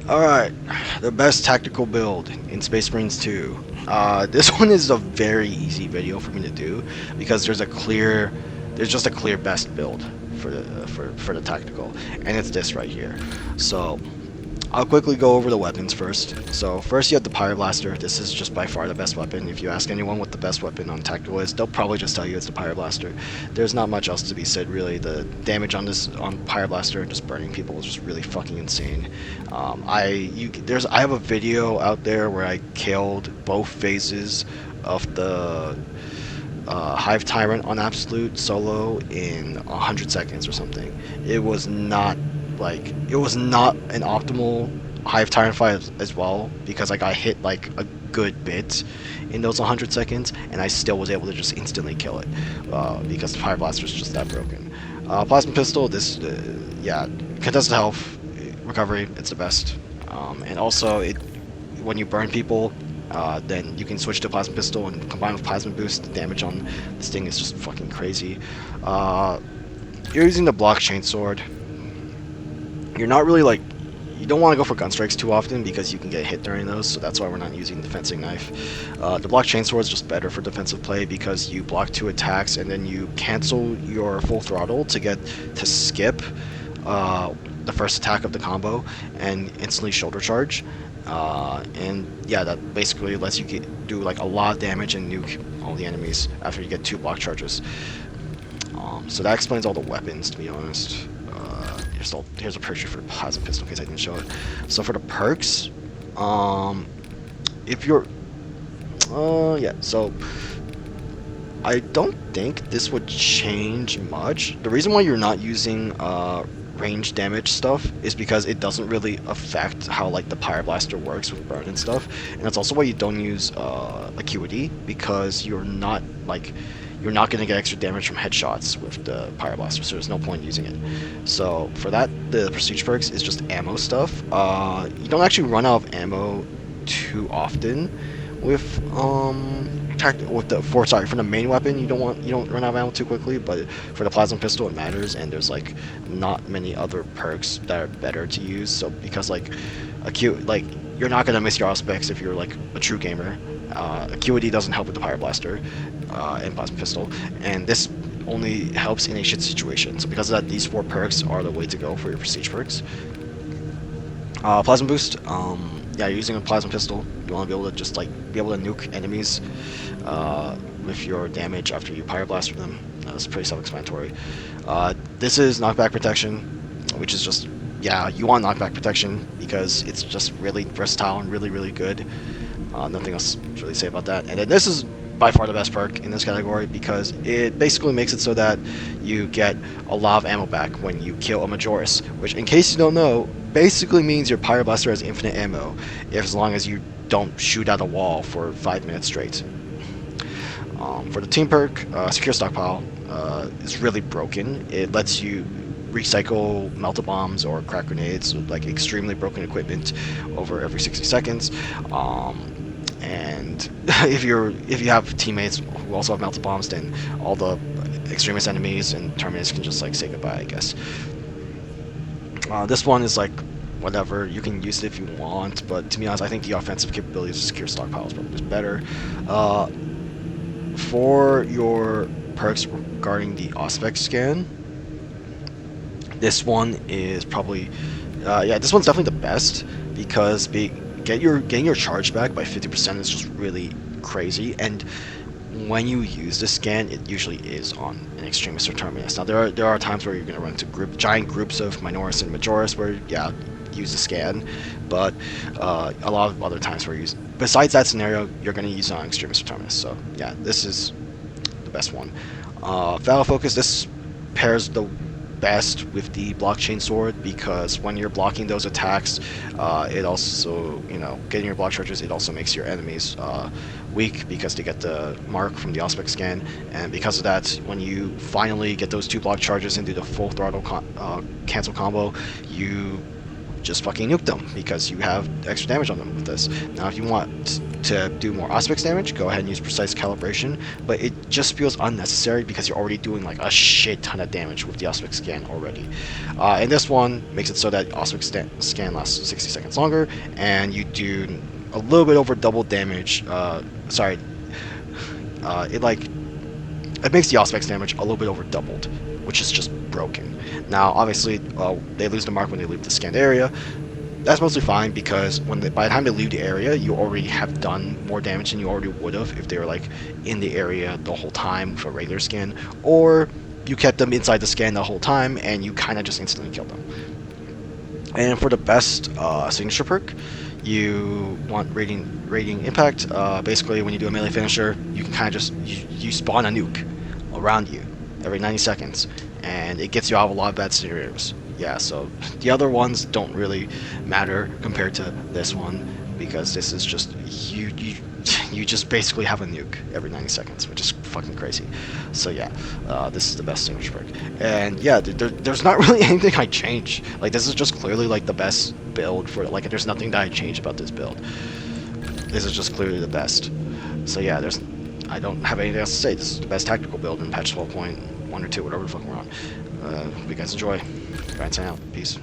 Alright, the best tactical build in Space Marines 2. This one is a very easy video for me to do because there's just a clear best build for the tactical, and it's this right here. So I'll quickly go over the weapons first. So first you have the Pyroblaster. This is just by far the best weapon. If you ask anyone what the best weapon on tactical is, they'll probably just tell you it's the Pyroblaster. There's not much else to be said really. The damage on Pyroblaster and just burning people is just really fucking insane. I have a video out there where I killed both phases of the Hive Tyrant on Absolute solo in 100 seconds or something. It was not an optimal Hive Tyrant fight as well, because like I hit like a good bit in those 100 seconds and I still was able to just instantly kill it because the Fire Blaster is just that broken. Plasma Pistol, yeah, contested health recovery, it's the best. And also when you burn people, then you can switch to Plasma Pistol and combine with Plasma Boost. The damage on this thing is just fucking crazy. You're using the Block Chainsword. You're not really like, you don't want to go for gun strikes too often because you can get hit during those, so that's why we're not using the fencing knife. The Block Chainsword is just better for defensive play because you block 2 attacks and then you cancel your full throttle to skip the first attack of the combo and instantly shoulder charge. And yeah, that basically lets you do like a lot of damage and nuke all the enemies after you get 2 block charges. So that explains all the weapons, to be honest. Here's a picture for the Plasma Pistol in case I didn't show it. So for the perks, if you're, yeah, so I don't think this would change much. The reason why you're not using range damage stuff is because it doesn't really affect how like the Pyroblaster works with burn and stuff, and that's also why you don't use Acuity, because you're not going to get extra damage from headshots with the Pyroblaster, so there's no point using it. So for that, the Prestige perks is just ammo stuff. You don't actually run out of ammo too often with for the main weapon. You don't run out of ammo too quickly, but for the Plasma Pistol it matters, and there's like not many other perks that are better to use. So because like you're not gonna miss your aspects if you're like a true gamer. Acuity doesn't help with the Pyroblaster and Plasma Pistol, and this only helps in a shit situation. So because of that, these 4 perks are the way to go for your Prestige perks. Plasma Boost, yeah, you're using a Plasma Pistol. You want to be able to just like be able to nuke enemies with your damage after you Pyroblaster them. That's pretty self-explanatory. This is knockback protection, which is just, yeah, you want knockback protection because it's just really versatile and really, really good. Nothing else to really say about that. And then this is by far the best perk in this category because it basically makes it so that you get a lot of ammo back when you kill a Majoris, which, in case you don't know, basically means your Pyroblaster has infinite ammo as long as you don't shoot at a wall for 5 minutes straight. For the team perk, Secure Stockpile is really broken. It lets you recycle melta bombs or crack grenades with like extremely broken equipment over every 60 seconds. And if you have teammates who also have melta bombs, then all the extremist enemies and terrorists can just like say goodbye, I guess. This one is like whatever, you can use it if you want, but to be honest, I think the offensive capabilities of Secure Stockpile is probably just better. For your perks regarding the Auspex scan, this one is probably, yeah, this one's definitely the best because getting your charge back by 50% is just really crazy, and when you use the scan, it usually is on an extremist or terminus. Now there are times where you're going to run into giant groups of Minoris and Majoris where, yeah, use the scan, but a lot of other times where besides that scenario, you're going to use it on extremist or terminus. So yeah, this is the best one. Valor Focus, this pairs the best with the Block Chainsword because when you're blocking those attacks, it also, getting your block charges, it also makes your enemies weak because they get the mark from the Auspex scan, and because of that, when you finally get those 2 block charges and do the full throttle cancel combo, you just fucking nuke them because you have extra damage on them with this. Now, if you want to do more Auspex damage, go ahead and use Precise Calibration, but it just feels unnecessary because you're already doing like a shit ton of damage with the Auspex scan already. And this one makes it so that Auspex scan lasts 60 seconds longer, and you do a little bit over double damage. It makes the Auspex damage a little bit over doubled, which is just broken. Now, obviously, they lose the mark when they leave the scanned area. That's mostly fine because by the time they leave the area, you already have done more damage than you already would have if they were like in the area the whole time for a regular scan, or you kept them inside the scan the whole time and you kind of just instantly killed them. And for the best signature perk, you want radiating impact. Basically, when you do a melee finisher, you can kind of just you spawn a nuke around you every 90 seconds, and it gets you out of a lot of bad scenarios. Yeah, so the other ones don't really matter compared to this one because this is just you just basically have a nuke every 90 seconds, which is fucking crazy. So yeah, this is the best signature perk. And yeah, there's not really anything I change. Like, this is just clearly like the best build for, like, there's nothing that I changed about this build. This is just clearly the best. So yeah, I don't have anything else to say. This is the best tactical build in patch 12.1 or 2, whatever the fuck we're on. Hope you guys enjoy. Sign out. Peace.